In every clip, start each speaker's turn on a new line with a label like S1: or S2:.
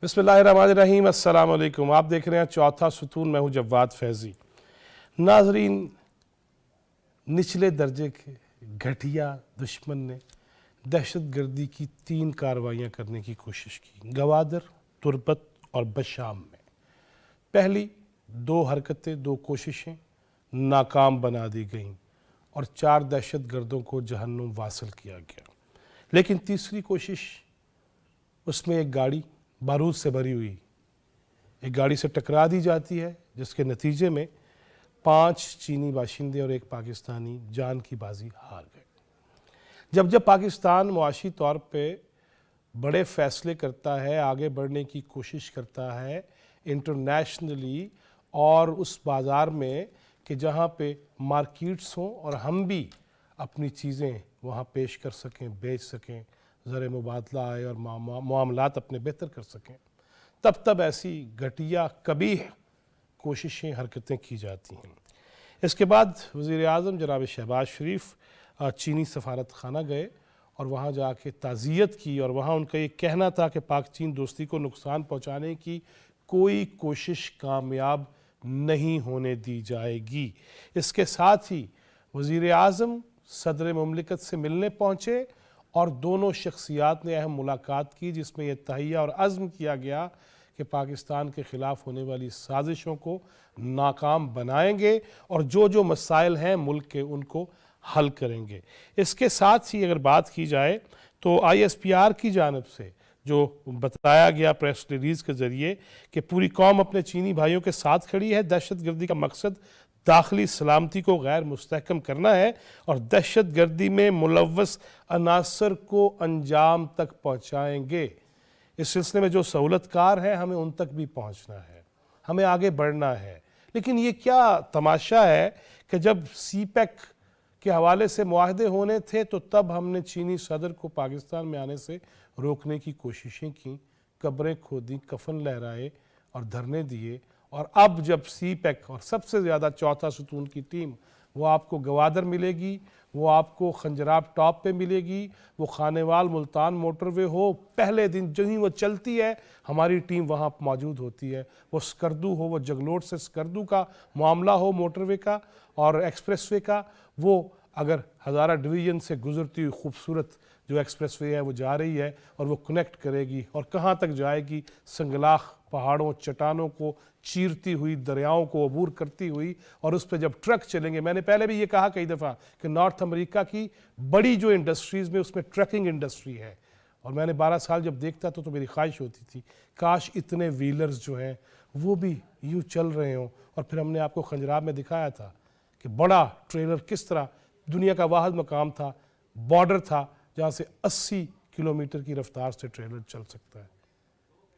S1: بسم اللہ الرحمن الرحیم، السلام علیکم۔ آپ دیکھ رہے ہیں چوتھا ستون، میں ہوں جواد فیضی۔ ناظرین، نچلے درجے کے گھٹیا دشمن نے دہشت گردی کی 3 کارروائیاں کرنے کی کوشش کی، گوادر، تربت اور بشام میں۔ پہلی 2 حرکتیں، 2 کوششیں ناکام بنا دی گئیں اور 4 دہشت گردوں کو جہنم واصل کیا گیا۔ لیکن تیسری کوشش، اس میں ایک گاڑی بارود سے بھری ہوئی ایک گاڑی سے ٹکرا دی جاتی ہے، جس کے نتیجے میں 5 چینی باشندے اور 1 پاکستانی جان کی بازی ہار گئے۔ جب پاکستان معاشی طور پہ بڑے فیصلے کرتا ہے، آگے بڑھنے کی کوشش کرتا ہے انٹرنیشنلی، اور اس بازار میں کہ جہاں پہ مارکیٹس ہوں اور ہم بھی اپنی چیزیں وہاں پیش کر سکیں، بیچ سکیں، زر مبادلہ آئے اور معاملات اپنے بہتر کر سکیں، تب ایسی گھٹیا قبیح کوششیں، حرکتیں کی جاتی ہیں۔ اس کے بعد وزیر اعظم جناب شہباز شریف چینی سفارت خانہ گئے اور وہاں جا کے تعزیت کی، اور وہاں ان کا یہ کہنا تھا کہ پاک چین دوستی کو نقصان پہنچانے کی کوئی کوشش کامیاب نہیں ہونے دی جائے گی۔ اس کے ساتھ ہی وزیر اعظم صدر مملکت سے ملنے پہنچے اور دونوں شخصیات نے اہم ملاقات کی، جس میں یہ تہیہ اور عزم کیا گیا کہ پاکستان کے خلاف ہونے والی سازشوں کو ناکام بنائیں گے اور جو مسائل ہیں ملک کے ان کو حل کریں گے۔ اس کے ساتھ ہی اگر بات کی جائے تو ISPR کی جانب سے جو بتایا گیا پریس ریلیز کے ذریعے کہ پوری قوم اپنے چینی بھائیوں کے ساتھ کھڑی ہے، دہشت گردی کا مقصد داخلی سلامتی کو غیر مستحکم کرنا ہے اور دہشت گردی میں ملوث عناصر کو انجام تک پہنچائیں گے۔ اس سلسلے میں جو سہولت کار ہیں ہمیں ان تک بھی پہنچنا ہے، ہمیں آگے بڑھنا ہے۔ لیکن یہ کیا تماشا ہے کہ جب سی پیک کے حوالے سے معاہدے ہونے تھے تو تب ہم نے چینی صدر کو پاکستان میں آنے سے روکنے کی کوششیں کیں، قبریں کھودیں، کفن لہرائے اور دھرنے دیے، اور اب جب سی پیک اور سب سے زیادہ چوتھا ستون کی ٹیم وہ آپ کو گوادر ملے گی، وہ آپ کو خنجراب ٹاپ پہ ملے گی، وہ خانیوال ملتان موٹر وے ہو، پہلے دن جو ہی وہ چلتی ہے ہماری ٹیم وہاں موجود ہوتی ہے۔ وہ سکردو ہو، وہ جگلوٹ سے سکردو کا معاملہ ہو موٹر وے کا اور ایکسپریس وے کا، وہ اگر ہزارہ ڈویژن سے گزرتی ہوئی خوبصورت جو ایکسپریس وے ہے وہ جا رہی ہے اور وہ کنیکٹ کرے گی اور کہاں تک جائے گی، سنگلاخ پہاڑوں، چٹانوں کو چیرتی ہوئی، دریاؤں کو عبور کرتی ہوئی، اور اس پہ جب ٹرک چلیں گے۔ میں نے پہلے بھی یہ کہا کئی دفعہ کہ نارتھ امریکہ کی بڑی جو انڈسٹریز میں اس میں ٹرکنگ انڈسٹری ہے، اور میں نے 12 سال جب دیکھتا تو میری خواہش ہوتی تھی کاش اتنے ویلرز جو ہیں وہ بھی یوں چل رہے ہوں۔ اور پھر ہم نے آپ کو خنجراب میں دکھایا تھا کہ بڑا ٹریلر کس طرح، دنیا کا واحد مقام تھا، بارڈر تھا جہاں سے 80 کلومیٹر کی رفتار سے ٹریلر چل سکتا ہے۔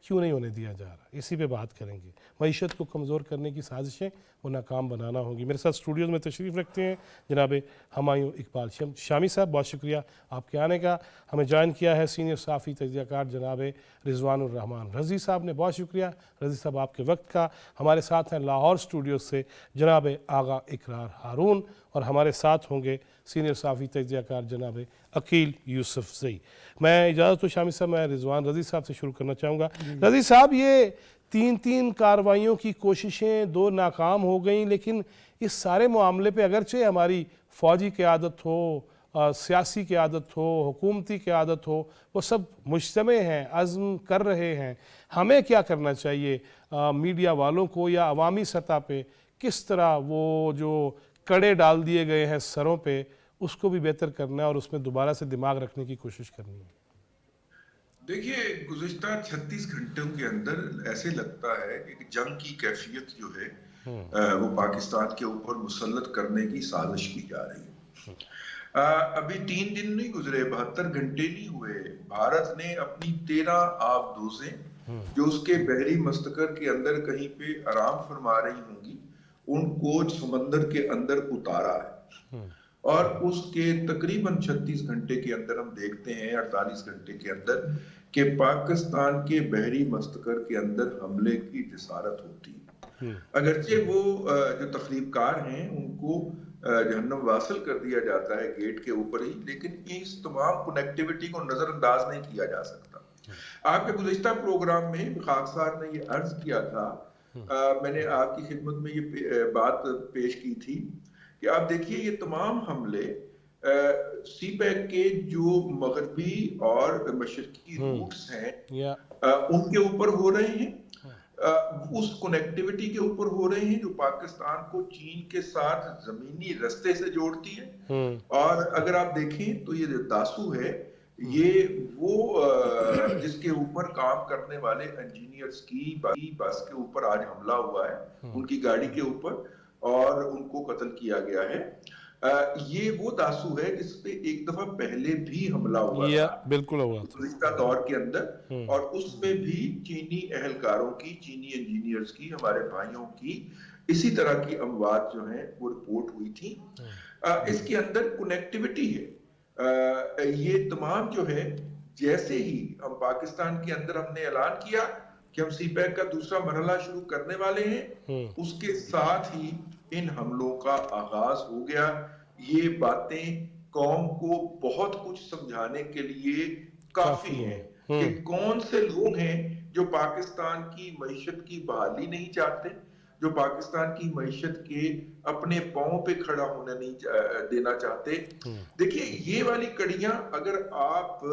S1: کیوں نہیں ہونے دیا جا رہا؟ اسی پہ بات کریں گے۔ معیشت کو کمزور کرنے کی سازشیں وہ ناکام بنانا ہوگی۔ میرے ساتھ اسٹوڈیوز میں تشریف رکھتے ہیں جناب ہمایوں اقبال شامی صاحب، بہت شکریہ آپ کے آنے کا۔ ہمیں جوائن کیا ہے سینئر صحافی تجزیہ کار جناب رضوان الرحمان رضی صاحب نے، بہت شکریہ رضی صاحب آپ کے وقت کا۔ ہمارے ساتھ ہیں لاہور اسٹوڈیوز سے جناب آغا اقرار ہارون، اور ہمارے ساتھ ہوں گے سینئر صحافی تجزیہ کار جناب عقیل یوسف زئی۔ میں اجازت ہو شامی صاحب، میں رضوان رضی صاحب سے شروع کرنا چاہوں گا۔ رضی صاحب، یہ 3 کارروائیوں کی کوششیں 2 ناکام ہو گئیں، لیکن اس سارے معاملے پہ اگرچہ ہماری فوجی قیادت ہو، سیاسی قیادت ہو، حکومتی قیادت ہو، وہ سب مجتمع ہیں، عزم کر رہے ہیں، ہمیں کیا کرنا چاہیے میڈیا والوں کو یا عوامی سطح پہ؟ کس طرح وہ جو کڑے ڈال دیے گئے ہیں سروں پہ اس کو بھی بہتر کرنا ہے اور اس میں دوبارہ سے دماغ رکھنے کی کوشش کرنی ہے؟
S2: دیکھیے، گزشتہ 36 گھنٹوں کے اندر ایسے لگتا ہے کہ جنگ کی کیفیت جو ہے وہ پاکستان کے اوپر مسلط کرنے کی سازش کی جا رہی ہے۔ ابھی 3 دن نہیں گزرے، 72 گھنٹے نہیں ہوئے، بھارت نے اپنی 13 آبدوزیں جو اس کے بحری مستقر کے اندر کہیں پہ آرام فرما رہی ہوں گی، ان کو سمندر کے اندر اتارا ہے، اور اس کے تقریباً 36 گھنٹے کے اندر ہم دیکھتے ہیں، 48 گھنٹے کے اندر، کہ پاکستان کے بحری مستقر کے اندر حملے کی جسارت ہوتی ہے۔ اگرچہ وہ جو تخریب کار ہیں ان کو جہنم واصل کر دیا جاتا ہے گیٹ کے اوپر ہی، لیکن اس تمام کنیکٹیوٹی کو نظر انداز نہیں کیا جا سکتا۔ آپ کے گزشتہ پروگرام میں خاکسار نے یہ عرض کیا تھا، میں نے آپ کی خدمت میں یہ بات پیش کی تھی کہ آپ دیکھیے یہ تمام حملے سی پیک کے جو مغربی اور مشرقی روٹس ہیں ان کے اوپر ہو رہے ہیں، اس کنیکٹیوٹی کے اوپر ہو رہے ہیں جو پاکستان کو چین کے ساتھ زمینی رستے سے جوڑتی ہے۔ اور اگر آپ دیکھیں تو یہ جو داسو ہے یہ وہ جس کے اوپر کام کرنے والے انجینئرز کی بس کے اوپر آج حملہ ہوا ہے، ان کی گاڑی کے اوپر، اور ان کو قتل کیا گیا ہے۔ یہ وہ داسو ہے جس پہ ایک دفعہ پہلے بھی حملہ ہوا تھا
S1: بالکل ہوا تھا
S2: گزشتہ دور کے اندر، اور اس میں بھی چینی اہلکاروں کی، چینی انجینئرز کی، ہمارے بھائیوں کی اسی طرح کی اموات جو ہیں وہ رپورٹ ہوئی تھی۔ اس کے اندر کنیکٹیوٹی ہے، یہ تمام جو ہے جیسے ہی ہم پاکستان کے اندر ہم نے اعلان کیا کہ ہم سی پیک کا دوسرا مرحلہ شروع کرنے والے ہیں، اس کے ساتھ ہی ان حملوں کا آغاز ہو گیا۔ یہ باتیں قوم کو بہت کچھ سمجھانے کے لیے کافی ہیں کہ کون سے لوگ ہیں جو پاکستان کی معیشت کی بحالی نہیں چاہتے، جو پاکستان کی معیشت کے اپنے پاؤں پہ کھڑا ہونے نہیں دینا چاہتے۔ دیکھیے یہ والی کڑیاں اگر آپ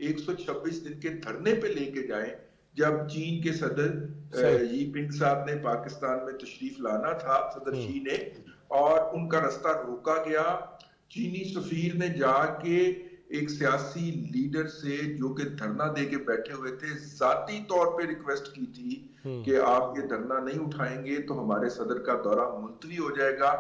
S2: 126 دن کے دھرنے پہ لے کے جائیں، جب چین کے صدر جی پنگ صاحب نے پاکستان میں تشریف لانا تھا، صدر شی نے، اور ان کا رستہ روکا گیا، چینی سفیر نے جا کے ایک سیاسی لیڈر سے جو کہ دھرنا دے کے بیٹھے ہوئے تھے ذاتی طور پہ ریکویسٹ کی تھی کہ آپ یہ دھرنا نہیں اٹھائیں گے تو ہمارے صدر کا دورہ ملتوی ہو جائے گا۔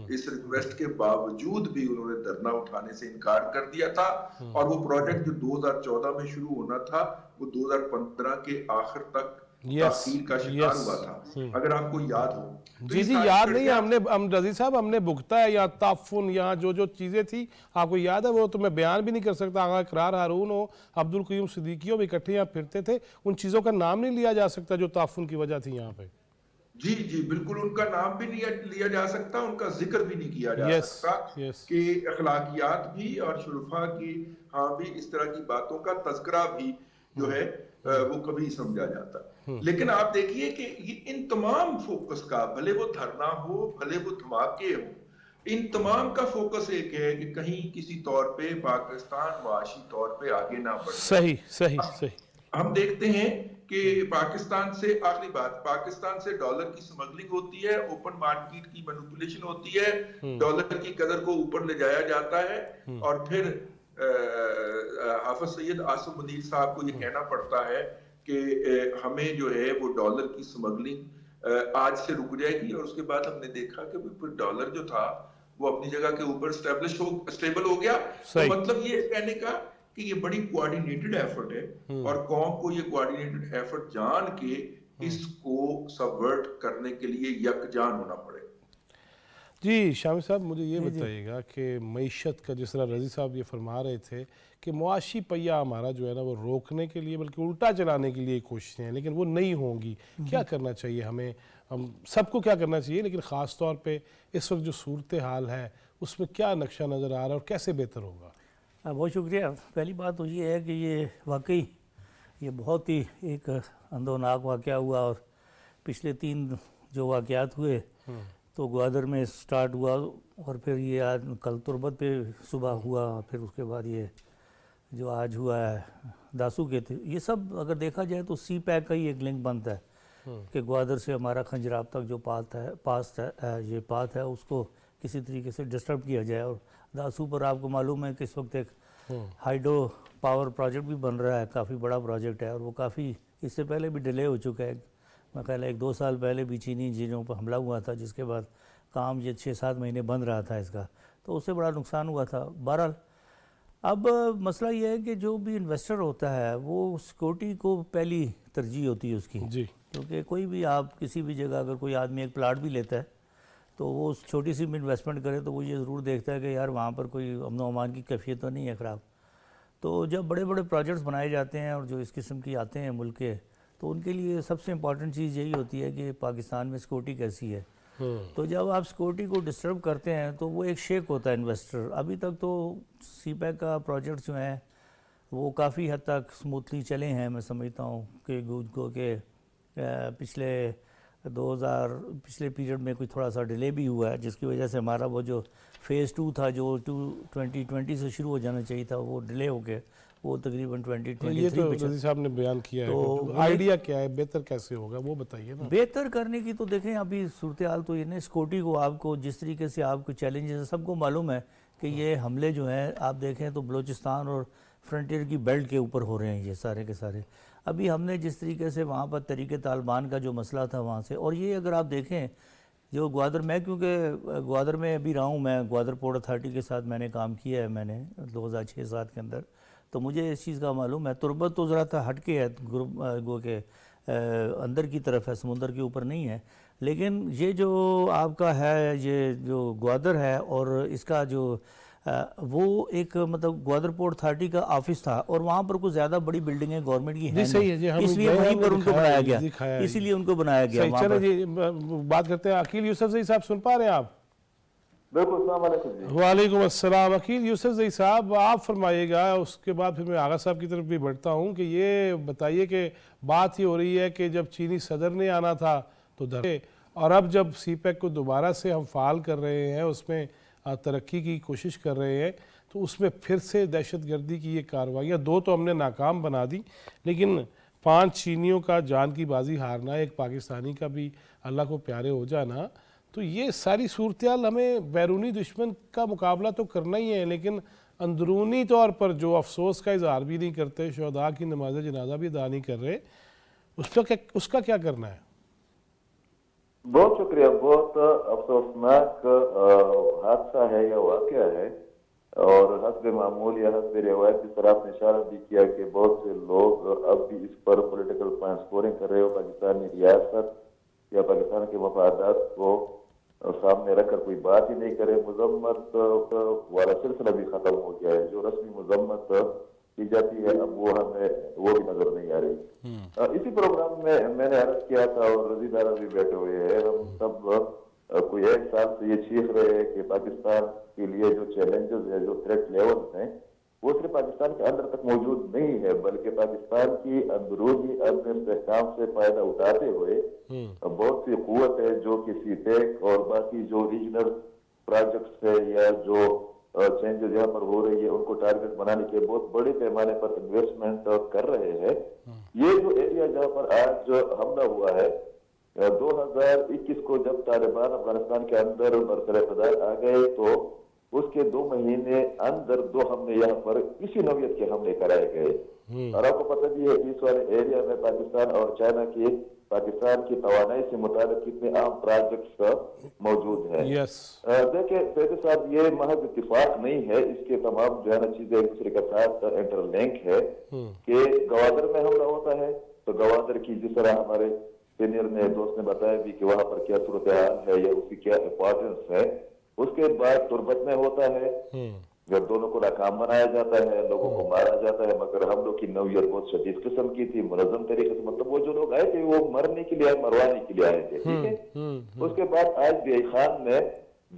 S2: اس ریکویسٹ کے باوجود بھی انہوں نے دھرنا اٹھانے سے انکار کر دیا تھا، اور وہ پروجیکٹ جو 2014 میں شروع ہونا تھا وہ 2015 کے آخر تک تاخیر کا شکار ہوا تھا، اگر آپ کو یاد ہو۔
S1: جی یاد نہیں ہے، ہم رضی صاحب ہم نے بھگتا ہے، یا تعفن، یا جو چیزیں تھی آپ کو یاد ہے وہ تو میں بیان بھی نہیں کر سکتا۔ آقا اقرار ہارون ہو، عبدالقیوم صدیقی ہو، بھی اکٹھے یہاں پھرتے تھے، ان چیزوں کا نام نہیں لیا جا سکتا جو تعفن کی وجہ تھی یہاں پہ۔
S2: جی بالکل، ان کا نام بھی نہیں لیا جا سکتا، ان کا ذکر بھی نہیں کیا جا سکتا کہ اخلاقیات بھی اور شرفا کی ہاں بھی اس طرح کی باتوں کا تذکرہ بھی جو ہے وہ کبھی سمجھا جاتا۔ لیکن آپ دیکھیے کہ ان تمام فوکس کا، بھلے وہ دھرنا ہو، بھلے وہ دھماکے ہوں، ان تمام کا فوکس ایک ہے کہ کہیں کسی طور پہ پاکستان معاشی طور پہ آگے نہ بڑھے۔
S1: صحیح۔
S2: ہم دیکھتے ہیں کہ پاکستان سے، آخری بات، پاکستان سے ڈالر کی سمگلنگ ہوتی ہے، اوپن مارکیٹ کی مینوپولیشن ہوتی ہے، ڈالر کی قدر کو اوپر لے جایا جاتا ہے، اور پھر حافظ سید آصف منیر صاحب کو یہ کہنا پڑتا ہے کہ ہمیں جو ہے وہ ڈالر کی سمگلنگ آج سے رک جائے گی، اور اس کے بعد ہم نے دیکھا کہ پھر ڈالر جو تھا وہ اپنی جگہ کے اوپر اسٹیبل ہو گیا۔ تو مطلب یہ کہنے کا کہ یہ بڑی کوارڈینیٹڈ ایفرٹ ہے، اور قوم کو یہ کوارڈینیٹڈ ایفرٹ جان کے اس کو سبورٹ کرنے کے لیے یکجان ہونا پڑے۔
S1: جی شامی صاحب مجھے یہ بتائیے گا کہ معیشت کا، جس طرح رضی صاحب یہ فرما رہے تھے کہ معاشی پہیہ ہمارا جو ہے نا وہ روکنے کے لیے بلکہ الٹا چلانے کے لیے کوششیں ہیں، لیکن وہ نہیں ہوں گی، کیا کرنا چاہیے ہمیں؟ ہم سب کو کیا کرنا چاہیے، لیکن خاص طور پہ اس وقت جو صورتحال ہے اس میں کیا نقشہ نظر آ رہا ہے اور کیسے بہتر ہوگا؟
S3: بہت شکریہ۔ پہلی بات تو یہ ہے کہ یہ واقعی یہ بہت ہی ایک اندوناک واقعہ ہوا، اور پچھلے 3 جو واقعات ہوئے تو گوادر میں سٹارٹ ہوا، اور پھر یہ آج کل تربت پہ صبح ہوا، پھر اس کے بعد یہ جو آج ہوا ہے داسو کے تھے، یہ سب اگر دیکھا جائے تو سی پیک کا ہی ایک لنک بنتا ہے کہ گوادر سے ہمارا کھنجراب تک جو یہ پاتھ ہے اس کو کسی طریقے سے ڈسٹرب کیا جائے۔ اور داسو پر آپ کو معلوم ہے کہ اس وقت ایک ہائیڈرو پاور پروجیکٹ بھی بن رہا ہے، کافی بڑا پروجیکٹ ہے، اور وہ کافی اس سے پہلے بھی ڈیلے ہو چکا ہے۔ میں خیال 1-2 سال پہلے بھی چینی انجینئروں پر حملہ ہوا تھا، جس کے بعد کام یہ 6-7 مہینے بند رہا تھا اس کا، تو اس سے بڑا نقصان ہوا تھا۔ بہرحال اب مسئلہ یہ ہے کہ جو بھی انویسٹر ہوتا ہے وہ سیکورٹی کو پہلی ترجیح ہوتی ہے اس کی، کیونکہ کوئی بھی آپ کسی بھی جگہ اگر کوئی آدمی ایک پلاٹ بھی لیتا ہے تو وہ چھوٹی سی بھی انویسٹمنٹ کرے تو وہ یہ ضرور دیکھتا ہے کہ یار وہاں پر کوئی امن و امان کی کیفیت تو نہیں ہے خراب۔ تو جب بڑے بڑے پروجیکٹس بنائے جاتے ہیں اور جو اس قسم کی آتے ہیں ملک کے، تو ان کے لیے سب سے امپورٹنٹ چیز یہی ہوتی ہے کہ پاکستان میں سیکورٹی کیسی ہے۔ تو جب آپ سیکورٹی کو ڈسٹرب کرتے ہیں تو وہ ایک شیک ہوتا ہے انویسٹر۔ ابھی تک تو سی پیک کا پروجیکٹ جو ہیں وہ کافی حد تک سموتھلی چلے ہیں. میں سمجھتا ہوں کہ پچھلے پیریڈ میں کوئی تھوڑا سا ڈیلے بھی ہوا ہے، جس کی وجہ سے ہمارا وہ جو فیز 2 تھا جو 2020 سے شروع ہو جانا چاہیے تھا وہ ڈیلے ہو گیا، وہ تقریباً 2023
S1: یہ تو
S3: میں
S1: رضی صاحب نے بیان کیا ہے.
S3: تو
S1: آئیڈیا کیا ہے، بہتر کیسے ہوگا وہ بتائیے نا.
S3: بہتر کرنے کی تو دیکھیں ابھی صورتحال تو یہ نہیں. سیکورٹی کو آپ کو جس طریقے سے آپ کو چیلنجز سب کو معلوم ہے کہ یہ حملے جو ہیں آپ دیکھیں تو بلوچستان اور فرنٹیئر کی بیلٹ کے اوپر ہو رہے ہیں یہ سارے کے سارے. ابھی ہم نے جس طریقے سے وہاں پر طریق طالبان کا جو مسئلہ تھا وہاں سے، اور یہ اگر آپ دیکھیں جو گوادر، میں کیونکہ گوادر میں ابھی رہا ہوں، میں گوادر پورٹ اتھارٹی کے ساتھ میں نے کام کیا ہے، میں نے 2006-07 کے اندر، تو مجھے اس چیز کا معلوم ہے. تربت تو ذرا تھا ہٹ کے ہے، گو کہ اندر کی طرف ہے، سمندر کے اوپر نہیں ہے. لیکن یہ جو آپ کا ہے، یہ جو گوادر ہے اور اس کا جو وہ ایک مطلب گوادر پورٹ اتھارٹی کا آفس تھا، اور وہاں پر کوئی زیادہ بڑی بلڈنگیں گورنمنٹ کی ہیں
S1: صحیح ہے جی،
S3: نہیں، اس لیے وہیں پر ان کو بنایا گیا، اسی لیے ان کو بنایا گیا
S1: صحیح.
S3: وہاں
S1: چلیں
S3: پر.
S1: جی بات کرتے ہیں. عقیل یوسف زئی صاحب سن پا رہے ہیں آپ؟
S4: بالکل. السلام علیکم جی.
S1: وعلیکم السلام. عقیل یوسف زئی صاحب آپ فرمائیے گا، اس کے بعد پھر میں آغا صاحب کی طرف بھی بڑھتا ہوں کہ یہ بتائیے کہ بات یہ ہو رہی ہے کہ جب چینی صدر نے آنا تھا تو اور اب جب سی پیک کو دوبارہ سے ہم فعال کر رہے ہیں، اس میں ترقی کی کوشش کر رہے ہیں، تو اس میں پھر سے دہشت گردی کی یہ کارروائیاں 2 تو ہم نے ناکام بنا دی، لیکن 5 چینیوں کا جان کی بازی ہارنا، ایک پاکستانی کا بھی اللہ کو پیارے ہو جانا، تو یہ ساری صورتحال ہمیں بیرونی دشمن کا مقابلہ تو کرنا ہی ہے، لیکن اندرونی طور پر جو افسوس کا اظہار بھی نہیں کرتے، شہداء کی نماز جنازہ بھی ادا نہیں کر رہے، اس کا کیا کرنا ہے؟
S4: بہت شکریہ. بہت افسوسناک حادثہ ہے یا واقعہ ہے، اور حسب معمول یا حسب روایت کی طرف نے اشارہ بھی کیا کہ بہت سے لوگ اب بھی اس پر پولیٹیکل پوائنٹ سکورنگ کر رہے ہو. پاکستانی ریاست یا پاکستان کے مفادات کو سامنے رکھ کر کوئی بات ہی نہیں کرے. مذمت والا سلسلہ بھی ختم ہو گیا ہے. جو رسمی مذمت کی جاتی ہے اب وہ ہمیں وہ بھی نظر نہیں آ رہی. اسی پروگرام میں میں نے عرض کیا تھا، اور رضی دارہ بھی بیٹھے ہوئے ہیں، ہم سب کوئی 1 سال سے یہ چیخ رہے ہیں کہ پاکستان کے لیے جو چیلنجز ہے، جو تھریٹ لیولز ہیں، وہ صرف پاکستان کے اندر تک موجود نہیں ہے، بلکہ پاکستان کی اندرونی امن استحکام سے فائدہ اٹھاتے ہوئے بہت سی قوت ہے جو کسی پیک اور باقی جو ریجنل پروجیکٹس ہے یا جو چینجز یہاں پر ہو رہی ہے ان کو ٹارگٹ بنانے کے بہت بڑے پیمانے پر انویسٹمنٹ کر رہے ہیں. یہ جو ایریا جہاں پر آج حملہ ہوا ہے، 2021 کو جب طالبان افغانستان کے اندر برسر اقتدار آ گئے تو اس کے 2 مہینے اندر 2 حملے یہاں پر اسی نوعیت کے حملے کرائے گئے. اور آپ کو پتہ بھی ہے اس والے ایریا میں پاکستان اور چائنا کی پاکستان کی توانائی سے متعلق کتنے اہم پروجیکٹس موجود ہیں. دیکھیں سید صاحب، یہ محض اتفاق نہیں ہے، اس کے تمام جو ہے نا چیزیں ایک دوسرے کے ساتھ انٹر لنک ہے. کہ گوادر میں حملہ ہوتا ہے تو گوادر کی جس طرح ہمارے سینئر نے دوست نے بتایا بھی کہ وہاں پر کیا صورتحال ہے یا اس کی کیا امپورٹنس ہے. اس کے بعد تربت میں ہوتا ہے، جب دونوں کو ناکام بنایا جاتا ہے، لوگوں کو مارا جاتا ہے، مگر ہم لوگ کی نوعیت بہت شدید قسم کی تھی، منظم طریقے سے، مطلب وہ جو لوگ آئے تھے وہ مرنے کے لیے مروانے کے لیے آئے تھے. ٹھیک ہے. اس کے بعد آج بی خان نے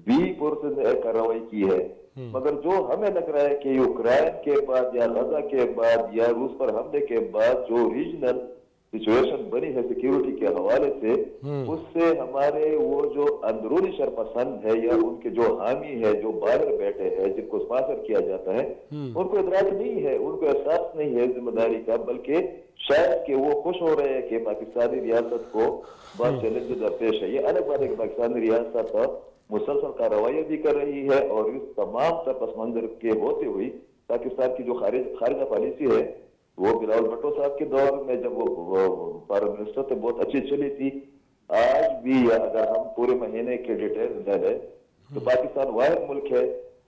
S4: بھی پورسز نے ایک کارروائی کی ہے، مگر جو ہمیں لگ رہا ہے کہ یوکرائن کے بعد یا غزہ کے بعد یا روس پر حملے کے بعد جو ریجنل سچویشن بنی ہے سیکیورٹی کے حوالے سے، اس سے ہمارے وہ جو اندرونی شرپسند ہے یا ان کے جو حامی ہے جو باہر بیٹھے ہیں جن کو سپانسر کیا جاتا ہے، ان کو ادراک نہیں ہے، ان کو احساس نہیں ہے ذمہ داری کا، بلکہ شاید کہ وہ خوش ہو رہے ہیں کہ پاکستانی ریاست کو بہت چیلنجز درپیش ہے. یہ الگ بات ہے کہ پاکستانی ریاست مسلسل کارروائیاں بھی کر رہی ہے، اور اس تمام پس منظر کے ہوتے ہوئی پاکستان کی جو خارجہ پالیسی ہے وہ بلاول بھٹو صاحب کے دور میں جب وہ فارن منسٹر تھے بہت اچھی چلی تھی. آج بھی اگر ہم پورے مہینے کے ڈیٹیل لیں تو پاکستان واحد ملک ہے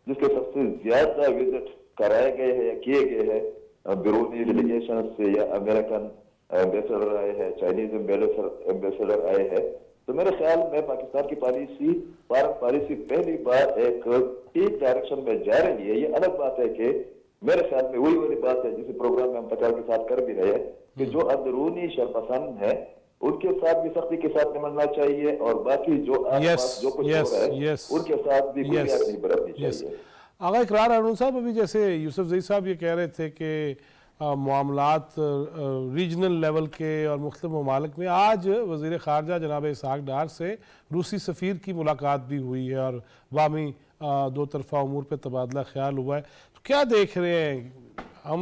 S4: جس کے سب سے زیادہ وزٹ کرائے گئے ہیں یا کیے گئے ہیں بیرونی ڈیلیگیشن سے، یا امریکن ایمبیسڈر آئے ہیں، چائنیز ایمبیسڈر آئے ہیں. تو میرے خیال میں پاکستان کی فارن پالیسی پہلی بار ایک ٹھیک ڈائریکشن میں جا رہی ہے. یہ الگ بات ہے کہ میرے خیال میں وہی والی بات ہے جس پروگرام میں ہم تکرار کے ساتھ کر بھی رہے ہیں کہ جو اندرونی شرپسند ہے ان کے ساتھ بھی سختی کے ساتھ نمٹنا چاہیے، اور باقی جو آس پاس جو کچھ ہو رہا ہے ان کے ساتھ بھی کوئی نہیں برتنی چاہیے.
S1: آغا اقرار ارون صاحب، ابھی جیسے یوسف زئی صاحب یہ کہہ رہے تھے کہ معاملات ریجنل لیول کے اور مختلف ممالک میں، آج وزیر خارجہ جناب اسحاق ڈار سے روسی سفیر کی ملاقات بھی ہوئی ہے اور باہمی دو طرفہ امور پہ تبادلہ خیال ہوا ہے. تو کیا دیکھ رہے ہیں ہم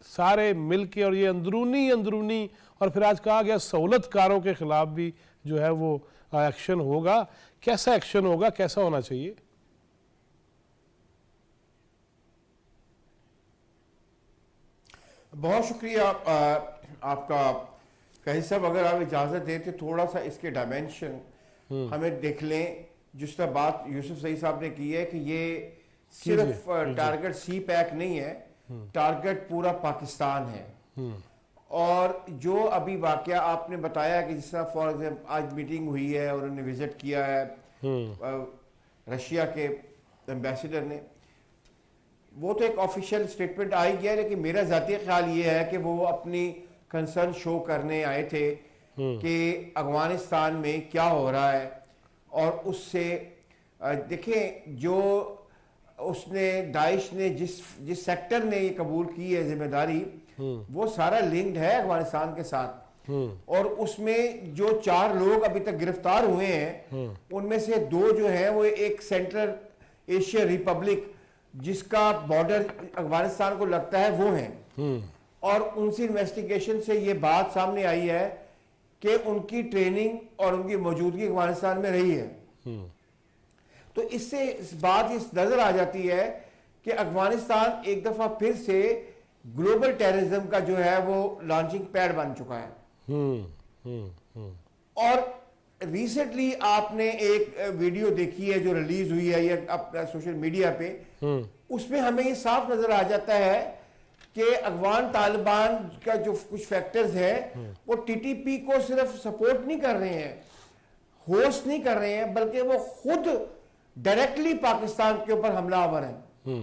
S1: سارے مل کے، اور یہ اندرونی اور پھر آج کہا گیا سہولت کاروں کے خلاف بھی جو ہے وہ ایکشن ہوگا، کیسا ایکشن ہوگا، کیسا ہونا چاہیے؟
S5: بہت شکریہ آپ کا فیض صاحب. اگر آپ اجازت دیں تو تھوڑا سا اس کے ڈائمینشن ہمیں دیکھ لیں. جس طرح بات یوسف زئی صاحب نے کی ہے کہ یہ صرف ٹارگٹ سی پیک نہیں ہے، ٹارگٹ پورا پاکستان ہے. اور جو ابھی واقعہ آپ نے بتایا کہ جس طرح فار ایگزامپل آج میٹنگ ہوئی ہے اور انہوں نے وزٹ کیا ہے رشیا کے ایمبیسیڈر نے، وہ تو ایک آفیشیل سٹیٹمنٹ آئی گیا، لیکن میرا ذاتی خیال یہ ہے کہ وہ اپنی کنسرن شو کرنے آئے تھے کہ افغانستان میں کیا ہو رہا ہے. اور اس سے دیکھیں جو اس نے داعش نے جس سیکٹر نے یہ قبول کی ہے ذمہ داری، وہ سارا لنکڈ ہے افغانستان کے ساتھ. اور اس میں جو 4 لوگ ابھی تک گرفتار ہوئے ہیں، ان میں سے 2 جو ہیں وہ ایک سینٹرل ایشیا ریپبلک جس کا بارڈر افغانستان کو لگتا ہے وہ ہیں. اور ان سے انویسٹیگیشن سے یہ بات سامنے آئی ہے کہ ان کی ٹریننگ اور ان کی موجودگی افغانستان میں رہی ہے. تو اس سے بات اس نظر آ جاتی ہے کہ افغانستان ایک دفعہ پھر سے گلوبل ٹیررزم کا جو ہے وہ لانچنگ پیڈ بن چکا ہے. اور ریسنٹلی آپ نے ایک ویڈیو دیکھی ہے جو ریلیز ہوئی ہے اپنا سوشل میڈیا پہ، اس میں ہمیں یہ صاف نظر آ جاتا ہے کہ افغان طالبان کا جو کچھ فیکٹرز ہیں وہ ٹی ٹی پی کو صرف سپورٹ نہیں کر رہے ہیں، ہوسٹ نہیں کر رہے ہیں، بلکہ وہ خود ڈائریکٹلی پاکستان کے اوپر حملہ آور ہیں.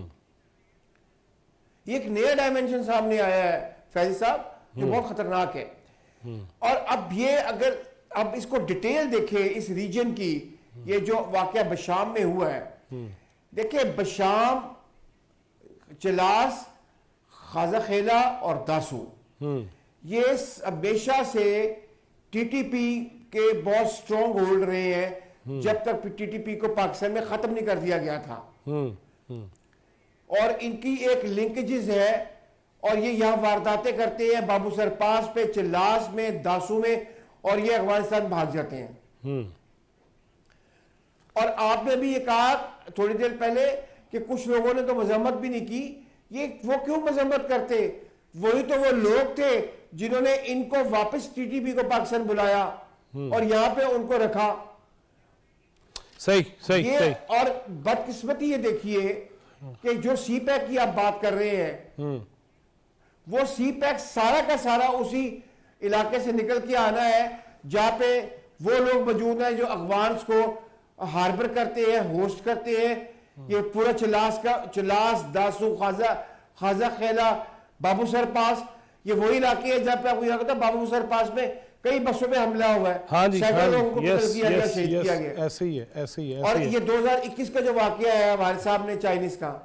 S5: یہ ایک نیا ڈائمنشن سامنے آیا ہے فیض صاحب جو بہت خطرناک ہے. اور اگر اب اس کو ڈیٹیل دیکھیں اس ریجن کی، یہ جو واقعہ بشام میں ہوا ہے، دیکھیں بشام، چلاس، خازہ خیلہ اور داسو، یہ ہمیشہ سے ٹی ٹی پی کے بہت سٹرونگ ہولڈ رہے ہیں جب تک ٹی ٹی پی کو پاکستان میں ختم نہیں کر دیا گیا تھا. اور ان کی ایک لنکیجز ہے اور یہ یہاں وارداتیں کرتے ہیں بابو سر پاس پہ، چلاس میں، داسو میں، اور یہ افغانستان بھاگ جاتے ہیں. اور آپ نے بھی یہ کہا تھوڑی دیر پہلے کہ کچھ لوگوں نے تو مذمت بھی نہیں کی. وہ کیوں مذمت کرتے؟ وہی تو وہ لوگ تھے جنہوں نے ان کو واپس ٹی ٹی پی کو پاکستان بلایا اور یہاں پہ ان کو رکھا.
S1: صحیح.
S5: اور بدقسمتی یہ دیکھیے کہ جو سی پیک کی آپ بات کر رہے ہیں، وہ سی پیک سارا کا سارا اسی علاقے سے نکل کے آنا ہے جہاں پہ وہ لوگ موجود ہیں جو افغانس کو ہاربر کرتے ہیں، ہوسٹ کرتے ہیں. یہ پورا چلاس، داسو، خازہ خیلہ، بابو سر پاس، یہ وہی علاقے ہیں جہاں پہ آپ کو یہاں کہتا ہے بابو سر پاس میں کئی بسوں میں حملہ ہوا ہے، سینکڑوں لوگوں کو قتل کیا گیا، شہید کیا گیا.
S1: ایسے ہی ہے.
S5: اور یہ 2021 کا جو واقعہ ہے ہمارے سامنے چائنیز کا،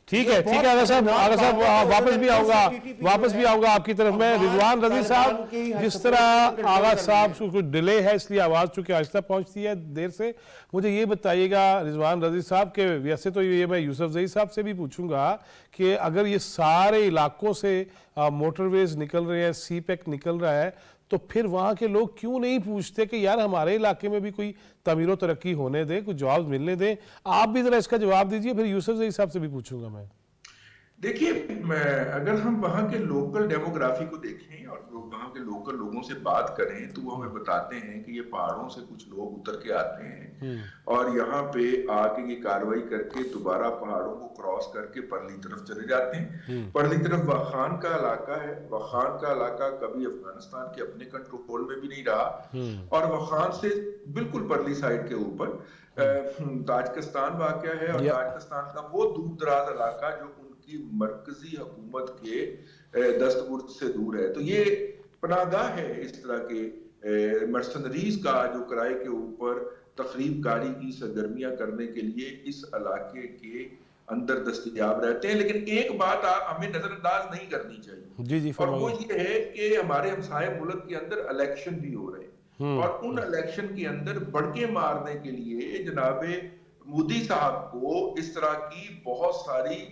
S1: ٹھیک ہے آغا صاحب واپس بھی آؤں گا آپ کی طرف میں. رضوان رضی صاحب، جس طرح آغا صاحب کچھ ڈیلے ہے اس لیے آواز چونکہ آہستہ پہنچتی ہے دیر سے، مجھے یہ بتائیے گا رضوان رضی صاحب کہ ویسے تو یہ میں یوسف زئی صاحب سے بھی پوچھوں گا کہ اگر یہ سارے علاقوں سے موٹر ویز نکل رہے ہیں، سی پیک نکل رہا ہے، تو پھر وہاں کے لوگ کیوں نہیں پوچھتے کہ یار ہمارے علاقے میں بھی کوئی تعمیر و ترقی ہونے دیں، کچھ جواب ملنے دیں؟ آپ بھی ذرا اس کا جواب دیجئے، پھر یوسف زئی صاحب سے بھی پوچھوں گا میں.
S2: دیکھیے، اگر ہم وہاں کے لوکل ڈیموگرافی کو دیکھیں اور وہاں کے لوکل لوگوں سے بات کریں تو وہ ہمیں بتاتے ہیں کہ یہ پہاڑوں سے کچھ لوگ اتر کے آتے ہیں اور یہاں پہ آ کے یہ کاروائی کر کے دوبارہ پہاڑوں کو کراس کر کے پرلی طرف چلے جاتے ہیں. پرلی طرف وخان کا علاقہ ہے. وخان کا علاقہ کبھی افغانستان کے اپنے کنٹرول میں بھی نہیں رہا، اور وخان سے بالکل پرلی سائڈ کے اوپر تاجکستان واقع ہے، اور تاجکستان کا وہ دور دراز علاقہ جو مرکزی حکومت کے دستبرد سے دور ہے. تو یہ پناہ گاہ ہے اس طرح کے مرسنریز کا جو کرائے کے اوپر تخریب کاری کی سرگرمیاں کرنے کے لیے اس علاقے کے اندر دستیاب رہتے ہیں. لیکن ایک بات ہمیں نظر انداز نہیں کرنی چاہیے, اور وہ یہ ہے کہ ہمارے ہمسائے ملک کے اندر الیکشن بھی ہو رہے ہیں, اور ان الیکشن کے اندر بڑکے مارنے کے لیے جناب مودی صاحب کو اس طرح کی بہت ساری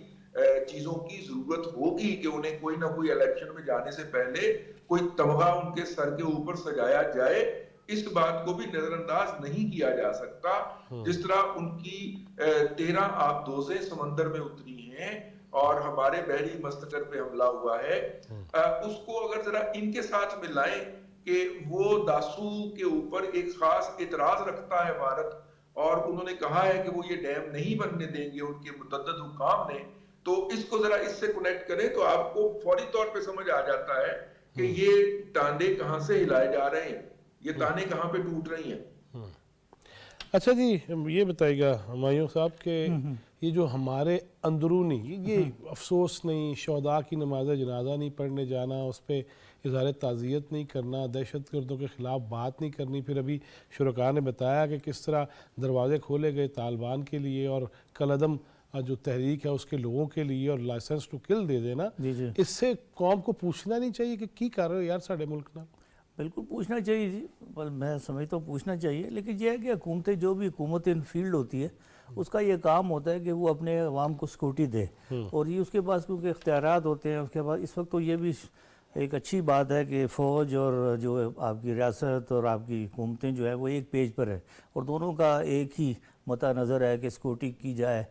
S2: چیزوں کی ضرورت ہوگی کہ انہیں کوئی نہ کوئی الیکشن میں جانے سے پہلے کوئی تمغہ ان کے سر کے اوپر سجایا جائے. اس بات کو بھی نظر انداز نہیں کیا جا سکتا. جس طرح ان کی 13 آبدوزیں سمندر میں اتری ہیں اور ہمارے بحری مستقر پہ حملہ ہوا ہے, اس کو اگر ذرا ان کے ساتھ ملائیں کہ وہ داسو کے اوپر ایک خاص اعتراض رکھتا ہے بھارت, اور انہوں نے کہا ہے کہ وہ یہ ڈیم نہیں بننے دیں گے ان کے متعدد حکام نے, تو اس کو ذرا اس سے کنیکٹ کریں تو آپ کو فوری طور پہ سمجھ آ جاتا ہے کہ یہ ٹانڈے کہاں سے ہلائے جا رہے ہیں, یہ تانے کہاں پہ ٹوٹ رہی ہیں.
S1: اچھا جی, یہ بتائیے گا ہمایوں صاحب کہ یہ جو ہمارے اندرونی یہ افسوس نہیں, شہداء کی نماز جنازہ نہیں پڑھنے جانا, اس پہ اظہار تعزیت نہیں کرنا, دہشت گردوں کے خلاف بات نہیں کرنی, پھر ابھی شرکاء نے بتایا کہ کس طرح دروازے کھولے گئے طالبان کے لیے اور کالعدم جو تحریک ہے اس کے لوگوں کے لیے, اور لائسنس ٹو کل دے دینا, اس سے قوم کو پوچھنا نہیں چاہیے کہ کی کر رہے ہو یار ساڑھے ملک نہ؟
S3: بالکل پوچھنا چاہیے جی, میں سمجھتا ہوں پوچھنا چاہیے, لیکن یہ ہے کہ حکومتیں جو بھی حکومت ان فیلڈ ہوتی ہے اس کا یہ کام ہوتا ہے کہ وہ اپنے عوام کو سیکورٹی دے, اور یہ اس کے پاس کیونکہ اختیارات ہوتے ہیں, اس کے بعد اس وقت تو یہ بھی ایک اچھی بات ہے کہ فوج اور جو آپ کی ریاست اور آپ کی حکومتیں جو ہے وہ ایک پیج پر ہے, اور دونوں کا ایک ہی مطع نظر ہے کہ سیکورٹی کی جائے,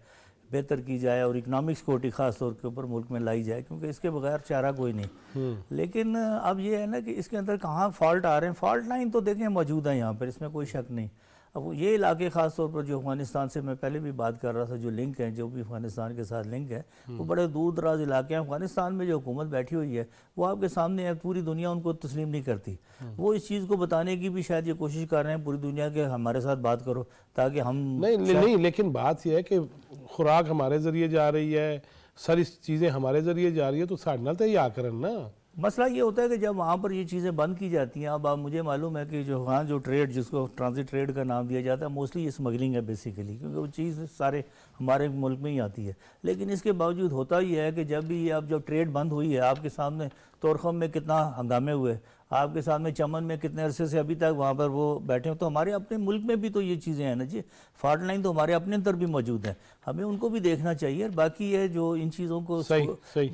S3: بہتر کی جائے, اور اکنامک سیکورٹی خاص طور کے اوپر ملک میں لائی جائے, کیونکہ اس کے بغیر چارہ کوئی نہیں. لیکن اب یہ ہے نا کہ اس کے اندر کہاں فالٹ آ رہے ہیں, فالٹ لائن تو دیکھیں موجود ہے یہاں پر, اس میں کوئی شک نہیں. اب یہ علاقے خاص طور پر جو افغانستان سے میں پہلے بھی بات کر رہا تھا, جو لنک ہیں, جو بھی افغانستان کے ساتھ لنک ہے, وہ بڑے دور دراز علاقے ہیں. افغانستان میں جو حکومت بیٹھی ہوئی ہے وہ آپ کے سامنے ہے, پوری دنیا ان کو تسلیم نہیں کرتی. وہ اس چیز کو بتانے کی بھی شاید یہ کوشش کر رہے ہیں پوری دنیا کے, ہمارے ساتھ بات کرو تاکہ ہم
S1: نہیں, لیکن بات یہ ہے کہ خوراک ہمارے ذریعے جا رہی ہے, ساری چیزیں ہمارے ذریعے جا رہی ہے, تو ساڑھنا تو یہ آ کرن نا.
S3: مسئلہ یہ ہوتا ہے کہ جب وہاں پر یہ چیزیں بند کی جاتی ہیں, اب مجھے معلوم ہے کہ جو وہاں جو ٹریڈ, جس کو ٹرانزٹ ٹریڈ کا نام دیا جاتا ہے, موسٹلی یہ اسمگلنگ ہے بیسیکلی, کیونکہ وہ چیز سارے ہمارے ملک میں ہی آتی ہے. لیکن اس کے باوجود ہوتا یہ ہے کہ جب بھی یہ اب جب ٹریڈ بند ہوئی ہے, آپ کے سامنے تورخم میں کتنا ہنگامے ہوئے, آپ کے سامنے چمن میں کتنے عرصے سے ابھی تک وہاں پر وہ بیٹھے ہیں. تو ہمارے اپنے ملک میں بھی تو یہ چیزیں ہیں نا جی, فالٹ لائن تو ہمارے اپنے اندر بھی موجود ہیں, ہمیں ان کو بھی دیکھنا چاہیے. اور باقی ہے جو ان چیزوں کو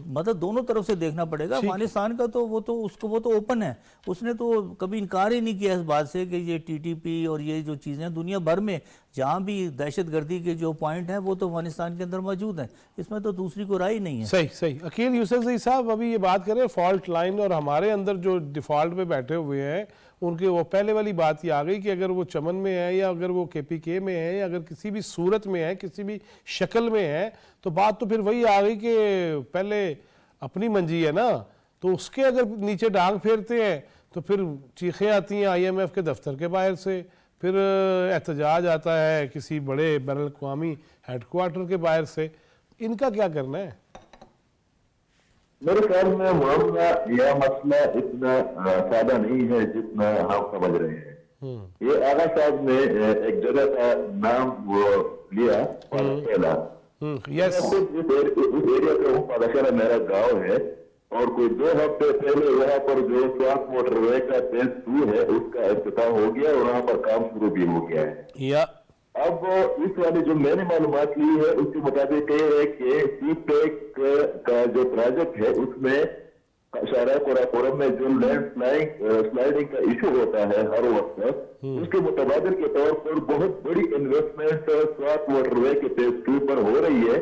S3: مطلب دونوں طرف سے دیکھنا پڑے گا. افغانستان کا تو وہ تو اوپن ہے, اس نے تو کبھی انکار ہی نہیں کیا اس بات سے کہ یہ ٹی ٹی پی اور یہ جو چیزیں دنیا بھر میں جہاں بھی دہشت گردی کے جو پوائنٹ ہیں وہ تو افغانستان کے اندر موجود ہیں, اس میں تو دوسری کوئی رائے نہیں ہے.
S1: صحیح. عقیل یوسف صاحب ابھی یہ بات کریں فالٹ لائن, اور ہمارے اندر جو ڈیفالٹ پہ بیٹھے ہوئے ہیں ان کے, وہ پہلے والی بات یہ آ گئی کہ اگر وہ چمن میں ہے یا اگر وہ کے پی کے میں ہے یا اگر کسی بھی صورت میں ہے, کسی بھی شکل میں ہے, تو بات تو پھر وہی آ گئی کہ پہلے اپنی منجی ہے نا, تو اس کے اگر نیچے ڈانگ پھیرتے ہیں تو پھر چیخیں آتی ہیں آئی ایم ایف کے دفتر کے باہر سے, پھر احتجاج آتا ہے کسی بڑے بین الاقوامی ہیڈ کوارٹر کے باہر سے. ان کا کیا کرنا ہے؟
S4: میرے خیال میں معاملہ یہ مسئلہ اتنا سادہ نہیں ہے جتنا ہم سمجھ رہے ہیں. یہ آغا صاحب نے ایک جگہ کا نام وہ لیا, پادخیلا. اس ایریا کا وہ پادخیلا میرا گاؤں ہے, اور کوئی 2 ہفتے پہلے یہاں پر جو سواک موٹر وے کا فیز 2 ہے اس کا افتتاح ہو گیا, اور وہاں پر کام شروع بھی ہو گیا ہے. اب اس والی جو میں نے معلومات لی ہے اس کے مطابق یہ ہے کہ سی پیک کا جو پروجیکٹ ہے اس میں شاہراہ قراقرم میں جو لینڈ سلائڈنگ کا ایشو ہوتا ہے ہر وقت, اس کے متبادل کے طور پر بہت بڑی انویسٹمنٹ سواک واٹر وے کے فیز 2 پر ہو رہی ہے.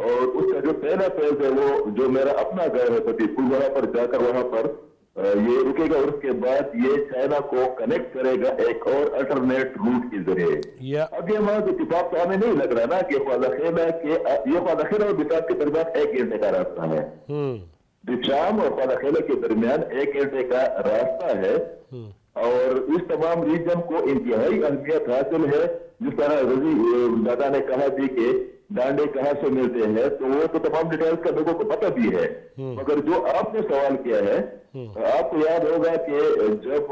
S4: اور اس کا جو پہلا فیز ہے وہ جو میرا اپنا گھر ہے پتی پل, وہاں پر جا کر وہاں پر یہ رکے گا, اور اس کے بعد یہ چائنا کو کنیکٹ کرے گا ایک اور الٹرنیٹ روٹ کے ذریعے. اب یہ وہاں اتفاق تو ہمیں نہیں لگ رہا نا کہ پادخیلا اور بساط کے درمیان 1 گھنٹے کا راستہ ہے, شام اور پادخیلا کے درمیان 1 گھنٹے کا راستہ ہے. اور اس تمام ریجن کو انتہائی اہمیت حاصل ہے. جس طرح رضی دادا نے کہا بھی کہ ڈانڈے کہاں سے ملتے ہیں, تو وہ تو تمام ڈیٹیلز کا لوگوں کو پتہ بھی ہے. مگر جو آپ نے سوال کیا ہے, آپ کو یاد ہوگا کہ جب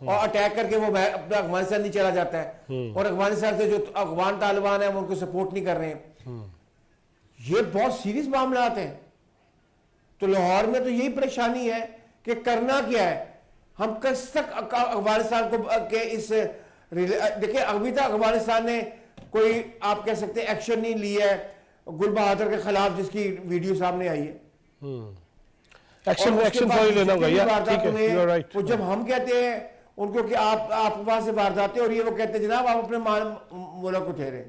S5: اور اٹیک کر کے وہ اپنا افغانستان نہیں چلا جاتا ہے، اور افغانستان سے جو افغان طالبان ہیں وہ ان کو سپورٹ نہیں کر رہے ہیں. یہ بہت سیریس معاملات ہیں. تو لاہور میں تو یہی پریشانی ہے کہ کرنا کیا ہے. ہم کس تک افغانستان کو کہ اس دیکھیں ابھی تک افغانستان نے کوئی آپ کہہ سکتے ہیں ایکشن نہیں لیا ہے گل بہادر کے خلاف، جس کی ویڈیو سامنے آئی ہے.
S1: ایکشن فوری لینا ہوگا. ٹھیک ہے، یو آر رائٹ.
S5: وہ جب ہم کہتے ہیں ان کو کہ آپ وہاں سے وارداتیں، اور یہ وہ کہتے ہیں جناب آپ اپنے ملک کو ٹھہرے،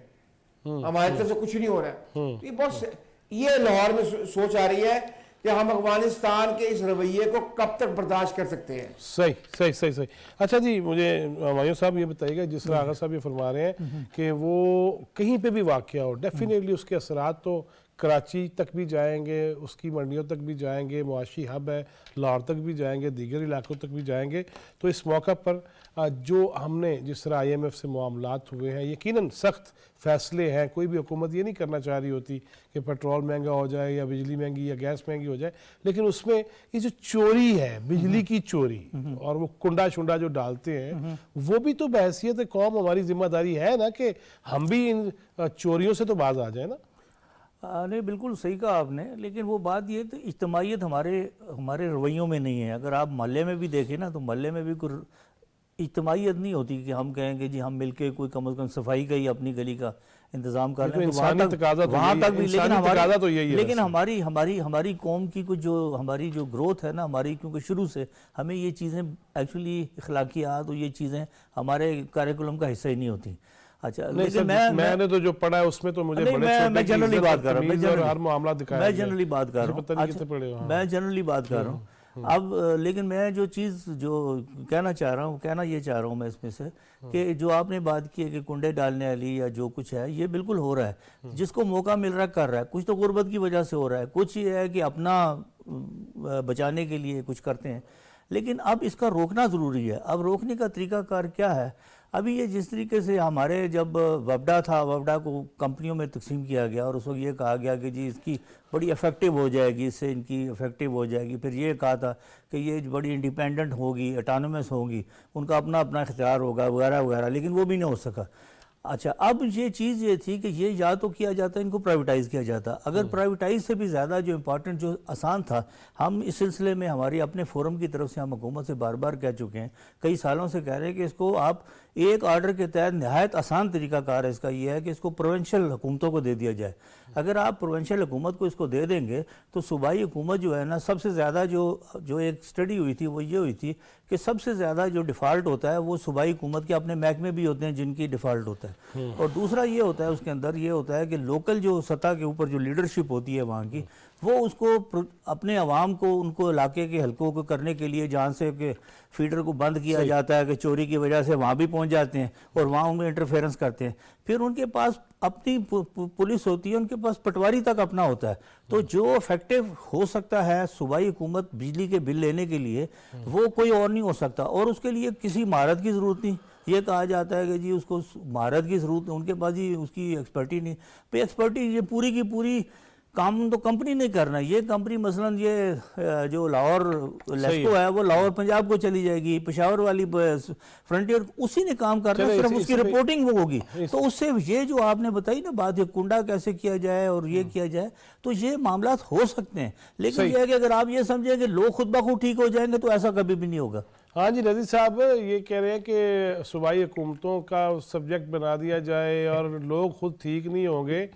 S5: ہماری طرف سے کچھ نہیں ہو رہا ہے. یہ بہت یہ لاہور میں سوچ آ رہی ہے کہ ہم افغانستان کے اس رویے کو کب تک برداشت کر سکتے ہیں.
S1: صحیح. اچھا جی، مجھے ہمایوں صاحب یہ بتائیے گا، جس طرح آغا صاحب یہ فرما رہے ہیں کہ وہ کہیں پہ بھی واقعہ ہو، ڈیفینیٹلی اس کے اثرات تو کراچی تک بھی جائیں گے، اس کی منڈیوں تک بھی جائیں گے، معاشی ہب ہے لاہور تک بھی جائیں گے، دیگر علاقوں تک بھی جائیں گے. تو اس موقع پر جو ہم نے جس طرح آئی ایم ایف سے معاملات ہوئے ہیں، یقیناً سخت فیصلے ہیں. کوئی بھی حکومت یہ نہیں کرنا چاہ رہی ہوتی کہ پیٹرول مہنگا ہو جائے یا بجلی مہنگی یا گیس مہنگی ہو جائے، لیکن اس میں یہ جو چوری ہے، بجلی کی چوری اور وہ کنڈا شنڈا جو ڈالتے ہیں، وہ بھی تو بحیثیت قوم ہماری ذمہ داری ہے نا کہ ہم بھی ان چوریوں سے تو باز آ جائیں نا.
S3: نہیں، بالکل صحیح کہا آپ نے. لیکن وہ بات یہ تو اجتماعیت ہمارے رویوں میں نہیں ہے. اگر آپ محلے میں بھی دیکھیں نا، تو محلے میں بھی کوئی اجتماعیت نہیں ہوتی کہ ہم کہیں گے جی ہم مل کے کوئی کم از کم صفائی کا ہی اپنی گلی کا انتظام کر لیں. وہاں تک بھی لیکن ہماری قوم کی کچھ جو ہماری جو گروتھ ہے نا ہماری، کیونکہ شروع سے ہمیں یہ چیزیں ایکچولی اخلاقیات اور یہ چیزیں ہمارے کریکولم کا حصہ ہی نہیں ہوتی. اچھا، لیکن
S1: میں نے تو جو پڑھا ہے اس میں تو مجھے
S3: میں جنرلی بات کر رہا ہوں، میں جنرلی بات کر رہا ہوں. اب لیکن میں جو چیز جو کہنا چاہ رہا ہوں میں اس میں سے کہ جو آپ نے بات کی ہے کہ کنڈے ڈالنے والی یا جو کچھ ہے، یہ بالکل ہو رہا ہے. جس کو موقع مل رہا ہے کر رہا ہے. کچھ تو غربت کی وجہ سے ہو رہا ہے، کچھ یہ ہے کہ اپنا بچانے کے لیے کچھ کرتے ہیں. لیکن اب اس کا روکنا ضروری ہے. اب روکنے کا طریقہ کار کیا ہے؟ ابھی یہ جس طریقے سے ہمارے جب وبڈا تھا، وبڈا کو کمپنیوں میں تقسیم کیا گیا اور اس وقت یہ کہا گیا کہ جی اس کی بڑی افیکٹو ہو جائے گی، اس سے ان کی افیکٹو ہو جائے گی. پھر یہ کہا تھا کہ یہ بڑی انڈیپینڈنٹ ہوگی، اٹانومس ہوگی، ان کا اپنا اختیار ہوگا وغیرہ وغیرہ، لیکن وہ بھی نہیں ہو سکا. اچھا، اب یہ چیز یہ تھی کہ یہ یا تو کیا جاتا ہے، ان کو پرائیویٹائز کیا جاتا. اگر پرائیویٹائز سے بھی زیادہ جو امپورٹنٹ جو آسان تھا، ہم اس سلسلے میں ہماری اپنے فورم کی طرف سے ہم حکومت سے بار بار کہہ چکے ہیں، کئی سالوں سے کہہ رہے ہیں کہ اس کو آپ ایک آرڈر کے تحت نہایت آسان طریقہ کار ہے اس کا یہ ہے کہ اس کو پروونشل حکومتوں کو دے دیا جائے. اگر آپ پروونشل حکومت کو اس کو دے دیں گے تو صوبائی حکومت جو ہے نا، سب سے زیادہ جو ایک سٹڈی ہوئی تھی وہ یہ ہوئی تھی کہ سب سے زیادہ جو ڈیفالٹ ہوتا ہے وہ صوبائی حکومت کے اپنے محکمے بھی ہوتے ہیں جن کی ڈیفالٹ ہوتا ہے. اور دوسرا یہ ہوتا ہے اس کے اندر یہ ہوتا ہے کہ لوکل جو سطح کے اوپر جو لیڈرشپ ہوتی ہے وہاں کی، وہ اس کو اپنے عوام کو ان کو علاقے کے حلقوں کو کرنے کے لیے جہاں سے کہ فیڈر کو بند کیا جاتا ہے کہ چوری کی وجہ سے وہاں بھی پہنچ جاتے ہیں اور وہاں ان میں انٹرفیرنس کرتے ہیں. پھر ان کے پاس اپنی پولیس ہوتی ہے، ان کے پاس پٹواری تک اپنا ہوتا ہے. تو جو افیکٹو ہو سکتا ہے صوبائی حکومت بجلی کے بل لینے کے لیے، وہ کوئی اور نہیں ہو سکتا. اور اس کے لیے کسی مہارت کی ضرورت نہیں. یہ کہا جاتا ہے کہ جی اس کو مہارت کی ضرورت ہے، ان کے پاس جی اس کی ایکسپرٹی نہیں. پہ ایکسپرٹی یہ پوری کی پوری کام تو کمپنی نہیں کرنا. یہ کمپنی مثلاً یہ جو لاہور لیسکو ہے وہ لاہور پنجاب کو چلی جائے گی، پشاور والی فرنٹیئر اسی نے کام کرنا، صرف اس کی رپورٹنگ وہ ہوگی. تو اس سے یہ جو آپ نے بتائی نا بات، یہ کنڈا کیسے کیا جائے اور یہ کیا جائے، تو یہ معاملات ہو سکتے ہیں. لیکن یہ ہے کہ اگر آپ یہ سمجھیں کہ لوگ خود بخود ٹھیک ہو جائیں گے تو ایسا کبھی بھی نہیں ہوگا.
S1: ہاں جی، نذیر صاحب یہ کہہ رہے ہیں کہ صوبائی حکومتوں کا سبجیکٹ بنا دیا جائے اور لوگ خود ٹھیک نہیں ہوں گے.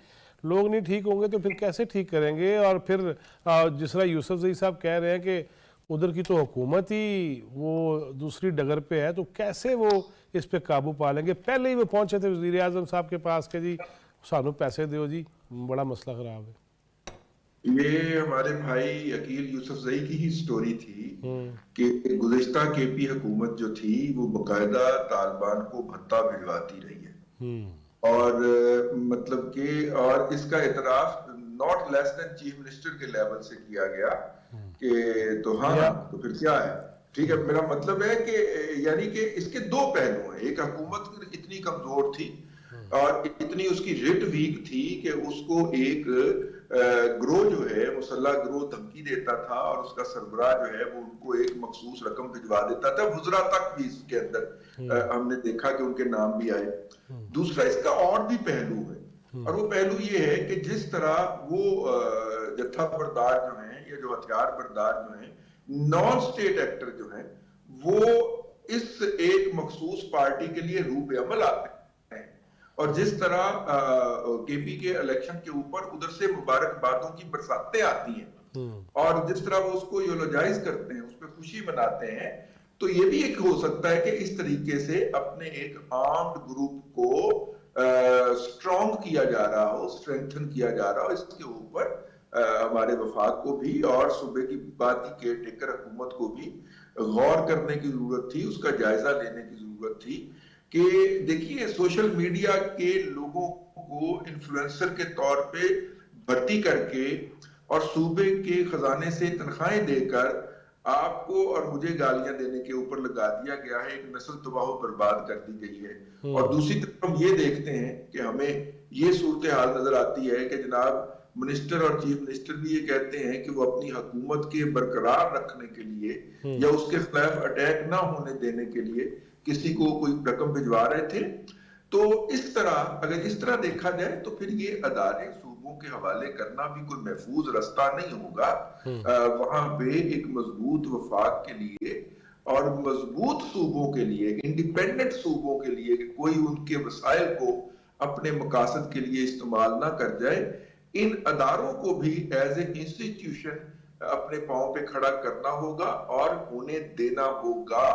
S1: لوگ نہیں ٹھیک ہوں گے تو پھر کیسے ٹھیک کریں گے؟ اور پھر جس طرح یوسف زئی صاحب کہہ رہے ہیں کہ ادھر کی تو حکومت ہی وہ دوسری ڈگر پہ ہے، تو کیسے وہ اس پہ قابو پا لیں گے؟ پہلے ہی وہ پہنچے تھے وزیر اعظم صاحب کے پاس کہ جی سانو پیسے دیو جی، بڑا مسئلہ خراب ہے.
S2: یہ ہمارے بھائی عقیل یوسف زئی کی ہی سٹوری تھی کہ گزشتہ کے پی حکومت جو تھی وہ باقاعدہ طالبان کو بھتہ بھجواتی رہی ہے، اور مطلب کہ اور اس کا اعتراف not less than chief minister کے لیول سے کیا گیا کہ تو ہاں تو پھر کیا ہے. ٹھیک ہے، میرا مطلب ہے کہ یعنی کہ اس کے دو پہلو ہیں. ایک حکومت اتنی کمزور تھی اور اتنی اس کی ریٹ ویک تھی کہ اس کو ایک گروہ جو ہے مسلح گروہ دھمکی دیتا تھا اور اس کا سربراہ جو ہے وہ ان کو ایک مخصوص رقم بھجوا دیتا تھا، وزراء تک بھی اس کے اندر ہم نے دیکھا کہ ان کے نام بھی آئے۔ دوسرا اس کا اور بھی پہلو ہے، اور وہ پہلو یہ ہے کہ جس طرح وہ جتھا بردار جو ہیں یا جو ہتھیار بردار جو ہیں نان سٹیٹ ایکٹر جو ہیں وہ اس ایک مخصوص پارٹی کے لیے روح عمل آتے ہیں، اور جس طرح کے پی کے الیکشن کے اوپر ادھر سے مبارکبادوں کی برساتیں آتی ہیں اور جس طرح وہ اس کو یولوجائز کرتے ہیں، اس پہ خوشی مناتے ہیں، تو یہ بھی ایک ہو سکتا ہے کہ اس طریقے سے اپنے ایک آرمڈ گروپ کو سٹرونگ کیا جا رہا ہو، سٹرینتھن کیا جا رہا ہو۔ اس کے اوپر ہمارے وفاق کو بھی اور صوبے کی بات کی کیئر ٹیکر حکومت کو بھی غور کرنے کی ضرورت تھی، اس کا جائزہ لینے کی ضرورت تھی کہ دیکھیے سوشل میڈیا کے لوگوں کو انفلوئنسر کے طور پہ بھرتی کر کے اور صوبے کے خزانے سے تنخواہیں دے کر آپ کو اور مجھے گالیاں دینے کے اوپر لگا دیا گیا ہے، ایک نسل تباہ و برباد کر دی گئی ہے۔ اور دوسری طرف ہم یہ دیکھتے ہیں کہ ہمیں یہ صورتحال نظر آتی ہے کہ جناب منسٹر اور چیف منسٹر بھی یہ کہتے ہیں کہ وہ اپنی حکومت کے برقرار رکھنے کے لیے یا اس کے خلاف اٹیک نہ ہونے دینے کے لیے کسی کو کوئی رقم بھجوا رہے تھے۔ تو اس طرح اگر اس طرح دیکھا جائے تو پھر یہ ادارے صوبوں کے حوالے کرنا بھی کوئی محفوظ رستہ نہیں ہوگا۔ وہاں پہ ایک مضبوط وفاق کے لیے اور مضبوط صوبوں کے لیے، انڈیپینڈنٹ صوبوں کے لیے کہ کوئی ان کے وسائل کو اپنے مقاصد کے لیے استعمال نہ کر جائے، ان اداروں کو بھی ایز اے انسٹیٹیوشن اپنے پاؤں پہ کھڑا کرنا ہوگا اور انہیں دینا ہوگا۔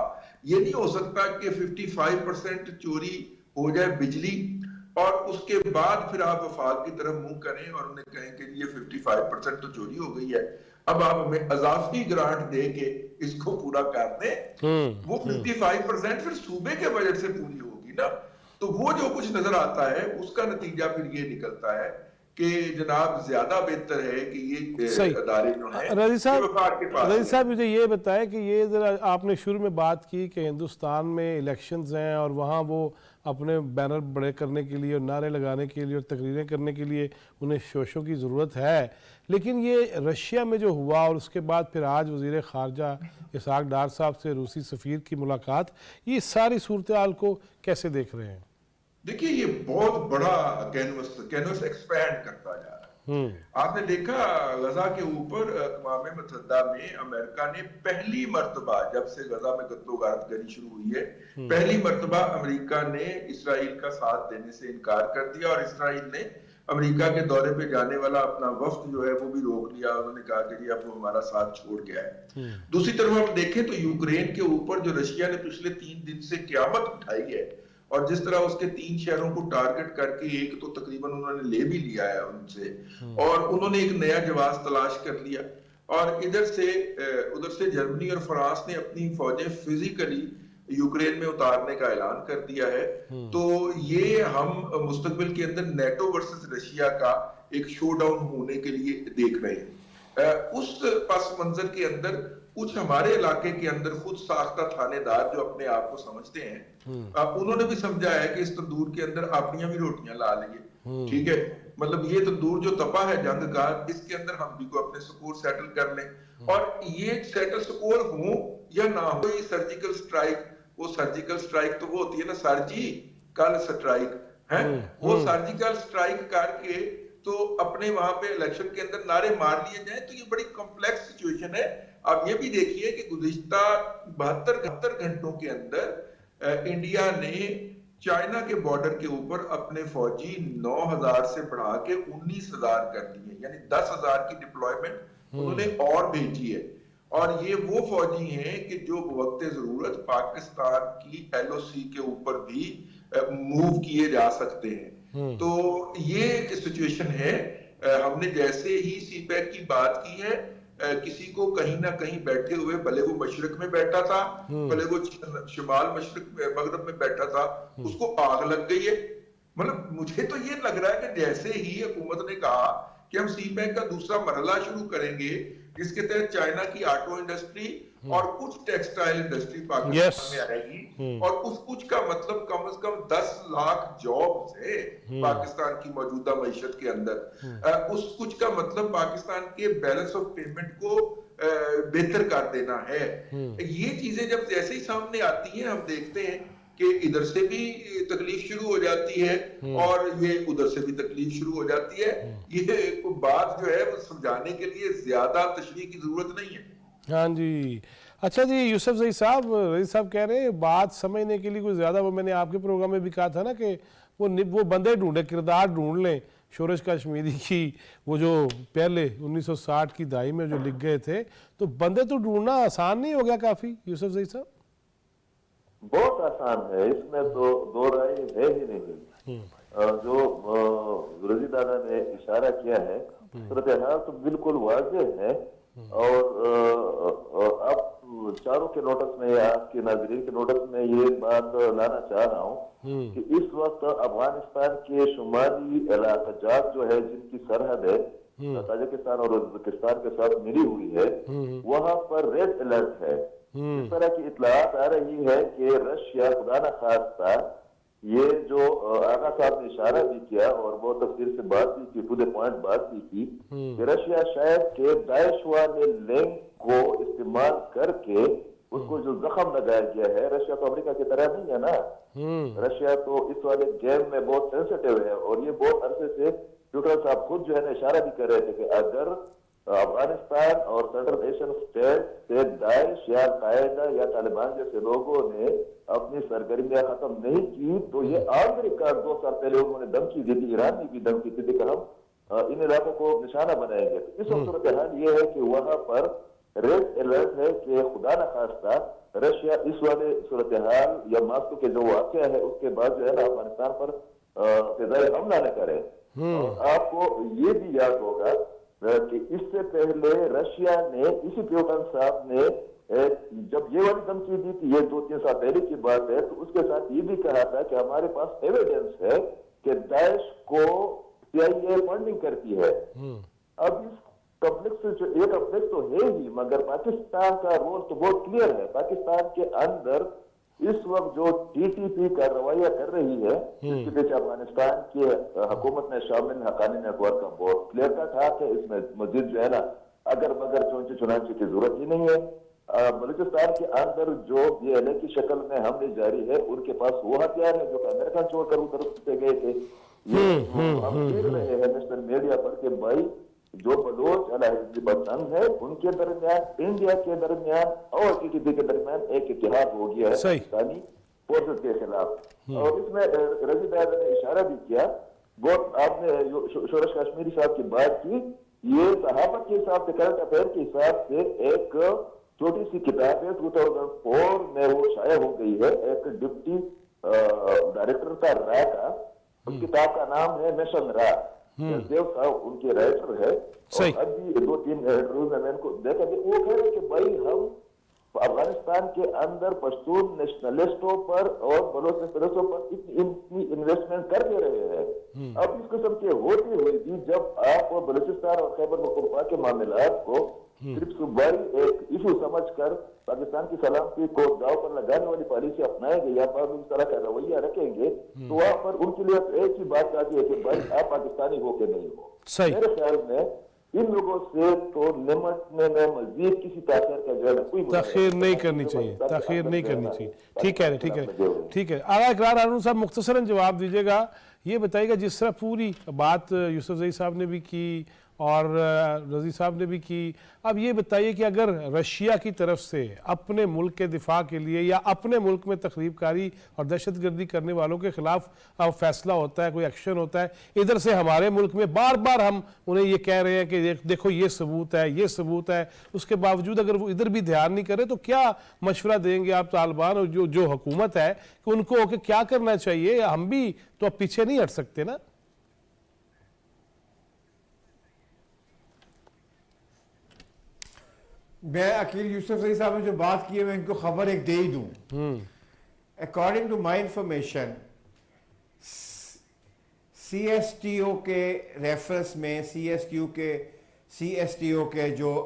S2: یہ نہیں ہو سکتا کہ 55% چوری ہو جائے بجلی اور اس کے بعد پھر آپ وفاق کی طرف منہ کریں اور انہیں کہیں کہ یہ 55% تو چوری ہو گئی ہے، اب آپ ہمیں اضافی گرانٹ دے کے اس کو پورا کر دیں۔ وہ 55% پھر صوبے کے بجٹ سے پوری ہوگی نا، تو وہ جو کچھ نظر آتا ہے اس کا نتیجہ پھر یہ نکلتا ہے کہ جناب زیادہ بہتر ہے کہ یہ ادارے جو ہیں
S1: رضی صاحب مجھے یہ بتائیں کہ یہ ذرا آپ نے شروع میں بات کی کہ ہندوستان میں الیکشنز ہیں اور وہاں وہ اپنے بینر بڑے کرنے کے لیے اور نعرے لگانے کے لیے اور تقریریں کرنے کے لیے انہیں شوشوں کی ضرورت ہے، لیکن یہ رشیا میں جو ہوا اور اس کے بعد پھر آج وزیر خارجہ اسحاق ڈار صاحب سے روسی سفیر کی ملاقات، یہ ساری صورتحال کو کیسے دیکھ رہے ہیں؟
S2: دیکھیے یہ بہت بڑا کینوس ایکسپینڈ کرتا جا رہا ہے۔ آپ نے دیکھا غزہ کے اوپر اقوام متحدہ میں امریکہ نے پہلی مرتبہ جب سے غزہ میں قتل و غارت گری شروع ہوئی ہے، پہلی مرتبہ امریکہ نے اسرائیل کا ساتھ دینے سے انکار کر دیا اور اسرائیل نے امریکہ کے دورے پہ جانے والا اپنا وفد جو ہے وہ بھی روک لیا، انہوں نے کہا کہ اب وہ ہمارا ساتھ چھوڑ گیا ہے۔ دوسری طرف ہم دیکھیں تو یوکرین کے اوپر جو رشیا نے پچھلے 3 دن سے قیامت اٹھائی ہے اور جس طرح اس کے 3 شہروں کو ٹارگٹ کر کے ایک تو تقریباً انہوں نے لے بھی لیا ہے ان سے، اور انہوں نے ایک نیا جواز تلاش کر لیا، اور ادھر سے جرمنی اور فرانس نے اپنی فوجیں فزیکلی یوکرین میں اتارنے کا اعلان کر دیا ہے۔ تو یہ ہم مستقبل کے اندر نیٹو ورسز رشیا کا ایک شو ڈاؤن ہونے کے لیے دیکھ رہے ہیں۔ اس پس منظر کے اندر کچھ ہمارے علاقے کے اندر خود ساختہ تھانے دار جو اپنے آپ کو سمجھتے ہیں، انہوں نے بھی سمجھا ہے کہ اس تندور کے اندر اپنیاں بھی روٹیاں لا لیں، ٹھیک ہے، مطلب یہ تندور جو تپا ہے جنگ کا، اس کے اندر ہم بھی کو اپنے سکور سیٹل کر لیں، اور یہ سیٹل سکور ہوں یا نہ ہو، یہ سرجیکل سٹرائک، وہ سرجیکل سٹرائک تو وہ ہوتی ہے نا سرجیکل سٹرائک ہے، وہ سرجیکل سٹرائک کر کے تو اپنے وہاں پہ الیکشن کے اندر نعرے مار لیے جائیں، تو یہ بڑی کمپلیکس سچویشن ہے۔ آپ یہ بھی دیکھیے کہ گزشتہ 72 گھنٹوں کے اندر انڈیا نے چائنا کے بارڈر کے اوپر اپنے فوجی 9000 سے بڑھا کے 19000 کر دیے، یعنی 10000 کی ڈپلوائمنٹ انہوں نے اور بھیجی ہے، اور یہ وہ فوجی ہیں کہ جو بوقت ضرورت پاکستان کی ایل او سی کے اوپر بھی موو کیے جا سکتے ہیں۔ تو یہ سچویشن ہے۔ ہم نے جیسے ہی سی پیک کی بات کی ہے، کسی کو کہیں نہ کہیں بیٹھے ہوئے، بھلے وہ مشرق میں بیٹھا تھا، بھلے وہ شمال مشرق مغرب میں بیٹھا تھا، اس کو آگ لگ گئی ہے۔ مطلب مجھے تو یہ لگ رہا ہے کہ جیسے ہی حکومت نے کہا کہ ہم سی پیک کا دوسرا مرحلہ شروع کریں گے جس کے تحت چائنا کی آٹو انڈسٹری اور کچھ ٹیکسٹائل انڈسٹری پاکستان میں آئے گی, اور اس کچھ کا مطلب کم از کم 10 لاکھ جابز ہے پاکستان کی موجودہ معیشت کے اندر. اس کچھ کا مطلب پاکستان کے بیلنس آف پیمنٹ کو بہتر کر دینا ہے. یہ چیزیں جب جیسے ہی سامنے آتی ہیں ہم دیکھتے ہیں کہ ادھر سے بھی تکلیف شروع ہو جاتی ہے اور یہ ادھر سے بھی تکلیف شروع ہو جاتی ہے. یہ بات جو ہے وہ سمجھانے کے لیے زیادہ تشریح کی ضرورت نہیں ہے.
S1: ہاں جی, اچھا جی یوسف زئی صاحب, رئیس صاحب کہہ رہے ہیں بات سمجھنے کے لیے کوئی زیادہ, وہ میں نے آپ کے پروگرام میں بھی کہا تھا نا کہ وہ بندے ڈھونڈے, کردار ڈھونڈ لیں. شورش کشمیری کی وہ جو پہلے 1960 کی دہائی میں جو لکھ گئے تھے, تو بندے تو ڈھونڈنا آسان نہیں ہو گیا کافی یوسف زئی صاحب؟
S4: بہت آسان ہے, اس میں تو دو رائے ہے ہی نہیں. جو رضی دادا نے اشارہ کیا ہے صورتحال تو بالکل واضح ہے, اور اب چاروں کے نوٹس میں یا آپ کے ناظرین کے نوٹس میں یہ بات لانا چاہ رہا ہوں کہ اس وقت افغانستان کے شمالی علاقہ جات جو ہے جن کی سرحد ہے تاجکستان اور ازبکستان کے ساتھ ملی ہوئی ہے, وہاں پر ریڈ الرٹ ہے. اس طرح کی اطلاعات آ رہی ہے کہ رشیا خدا نہ خواستہ, یہ جو آقا صاحب نے اشارہ بھی کیا اور بہت تفصیل سے بات بھی کی, ٹو دی پوائنٹ بات بھی کی, کہ رشیا شاید کہ داعش والے لنک کو استعمال کر کے اس کو جو زخم لگایا گیا ہے, رشیا تو امریکہ کی طرح نہیں ہے نا, رشیا تو اس والے گیم میں بہت سینسٹیو ہے. اور یہ بہت عرصے سے ٹوٹر صاحب خود جو ہے نا اشارہ بھی کر رہے تھے کہ اگر افغانستان اور سنٹرل ایشین اسٹیٹ سے داعش یا القاعدہ یا طالبان جیسے لوگوں نے اپنی سرگرمیاں ختم نہیں کی, تو یہ امریکہ 2 سال پہلے انہوں نے دھمکی دی تھی, ایران نے بھی دھمکی دی تھی کہ ہم ان علاقوں کو نشانہ بنائیں گے. اس وقت صورتحال یہ ہے کہ وہاں پر ریڈ الرٹ ہے کہ خدا نہ خواستہ رشیا اس والے صورتحال یا ماسکو کے جو واقعہ ہے اس کے بعد جو ہے نا افغانستان پر فضائی حملہ نہ کرے. اور آپ کو یہ بھی یاد ہوگا کہ اس سے پہلے رشیا نے اسی پیوٹن صاحب نے جب یہ والی دھمکی دی تھی, یہ 2-3 سال پہلے کی بات ہے, تو اس کے ساتھ یہ بھی کہا تھا کہ ہمارے پاس ایویڈنس ہے کہ داعش کو CIA فنڈنگ کرتی ہے. اب اس کمپلیکس سے جو ایک کمپلیکس تو ہے ہی, مگر پاکستان کا رول تو بہت کلیئر ہے. پاکستان کے اندر اس وقت جو TTP کا رویہ کر رہی ہے, اس کے پیچھے افغانستان کی حکومت نے شامل حقانی نیٹورک کا بہت کلیئر کٹ تھا کہ اس میں مزید جو ہے نا اگر مگر چونچے چنانچے کی ضرورت ہی نہیں ہے. بلوچستان کے اندر جو DLA کی شکل میں حملے جاری ہے, ان کے پاس وہ ہتھیار ہے جو کہ امریکہ چھوڑ کر ادھر سے گئے تھے. ہم دیکھ رہے ہیں نیشنل میڈیا پر کہ بھائی جو بلوچ علیحدگی پسند ہے ان کے درمیان, انڈیا کے درمیان اور TTP کے درمیان ایک اتحاد ہو گیا ہے پاکستانی فورسز کے خلاف. اور اس میں رضی دادا نے اشارہ بھی کیا, بہت آپ نے شورش کشمیری صاحب کی بات کی, یہ صحافت کے حساب سے, کرنٹ افیئر کے حساب سے ایک چھوٹی سی کتاب ہے 2004 میں وہ شائع ہو گئی ہے, ایک ڈپٹی ڈائریکٹر تھا را کا, اس کتاب کا نام ہے مشن را. دیو صاحب ان کے رائٹر ہے, اور ابھی 2-3 انٹرویو میں ان کو دیکھا کہ وہ کہہ رہے کہ بھائی ہم افغانستان کے اندر پشتون نیشنلسٹوں پر اور بلوچ نیشنلسٹوں پر اتنی انویسٹمنٹ کر دے رہے ہیں. اب اس قسم کے ہوتی ہوئی بھی جب آپ بلوچستان اور خیبر پختونخوا کے معاملات کو صرف صوبائی ایک ایشو سمجھ کر پاکستان کی سلامتی کو داؤ پر لگانے والی پالیسی اپنائیں گے یا اس طرح کا رویہ رکھیں گے, تو وہاں پر ان کے لیے ایک ہی بات آتی ہے کہ بھائی آپ پاکستانی ہو کے نہیں ہو. میرے خیال میں ان لوگوں سے تو نمٹنے میں مزید کسی تاثیر کا جو ہے کوئی
S1: تاخیر نہیں کرنی چاہیے, تاخیر نہیں کرنی چاہیے. ٹھیک ہے, ٹھیک ہے, ٹھیک ہے. اعلیٰ اقرار ہارون صاحب مختصراً جواب دیجیے گا, یہ بتائیے گا جس طرح پوری بات یوسف زئی صاحب نے بھی کی اور رضی صاحب نے بھی کی, اب یہ بتائیے کہ اگر رشیا کی طرف سے اپنے ملک کے دفاع کے لیے یا اپنے ملک میں تخریب کاری اور دہشت گردی کرنے والوں کے خلاف فیصلہ ہوتا ہے, کوئی ایکشن ہوتا ہے, ادھر سے ہمارے ملک میں بار بار ہم انہیں یہ کہہ رہے ہیں کہ دیکھو یہ ثبوت ہے, یہ ثبوت ہے, اس کے باوجود اگر وہ ادھر بھی دھیان نہیں کرے, تو کیا مشورہ دیں گے آپ طالبان اور جو حکومت ہے کہ ان کو کہ کیا کرنا چاہیے؟ ہم بھی تو اب پیچھے نہیں ہٹ سکتے نا.
S5: میں عقیل یوسف زئی صاحب نے جو بات کی ہے میں ان کو خبر ایک دے ہی دوں. According to my information CSTO کے ریفرنس میں, CSTO کے جو